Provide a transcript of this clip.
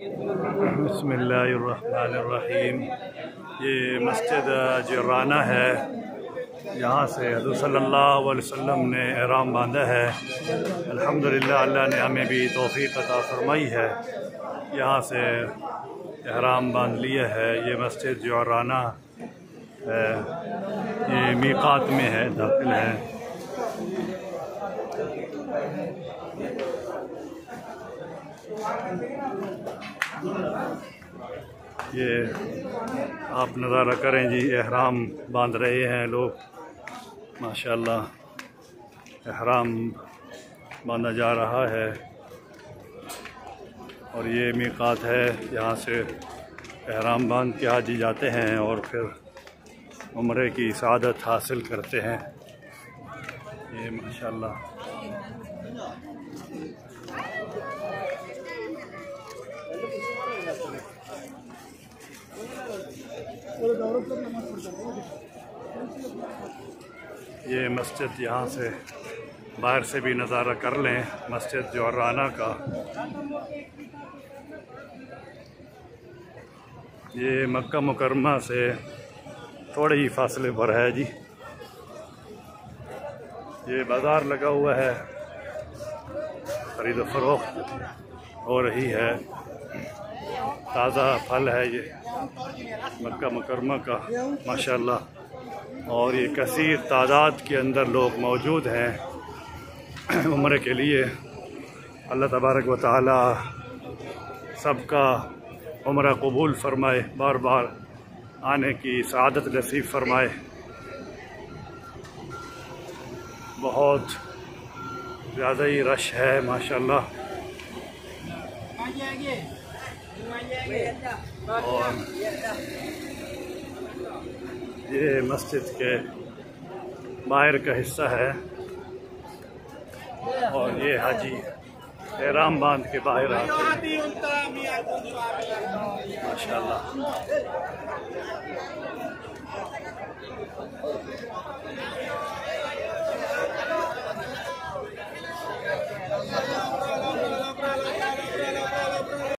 बिस्मिल्लाहिर्रहमानिर्रहीम। ये मस्जिद जिराना है। यहाँ से हज़रत सल्लल्लाहु अलैहि वसल्लम ने एहराम बांधा है। अल्हम्दुलिल्लाह, अल्लाह ने हमें भी तौफ़ीक़ अता फ़रमाई है, यहाँ से एहराम बांध लिया है। ये मस्जिद जिराना है, ये मीक़ात में है, दाखिल है। ये आप नज़ारा करें जी, एहराम बांध रहे हैं लोग, माशाअल्लाह एहराम बांधा जा रहा है। और ये मीक़ात है, यहाँ से एहराम बांध के हाजी जाते हैं और फिर उम्रे की सआदत हासिल करते हैं। ये माशाअल्लाह ये मस्जिद, यहाँ से बाहर से भी नज़ारा कर लें मस्जिद जिराना का। ये मक्का मुकरमा से थोड़े ही फासले पर है जी। ये बाज़ार लगा हुआ है, खरीद फरोख्त हो रही है, ताज़ा फल है ये मक्का मुकरमा का माशाअल्लाह। और ये कसीर तादाद के अंदर लोग मौजूद हैं उम्रे के लिए। अल्लाह तबारक व तआला सबका उम्रा कबूल फरमाए, बार बार आने की सआदत नसीब फरमाए। बहुत ज़्यादा ही रश है माशाअल्लाह। और ये मस्जिद के बाहर का हिस्सा है और ये हाजी एहराम बांध के बाहर आते हैं माशाअल्लाह।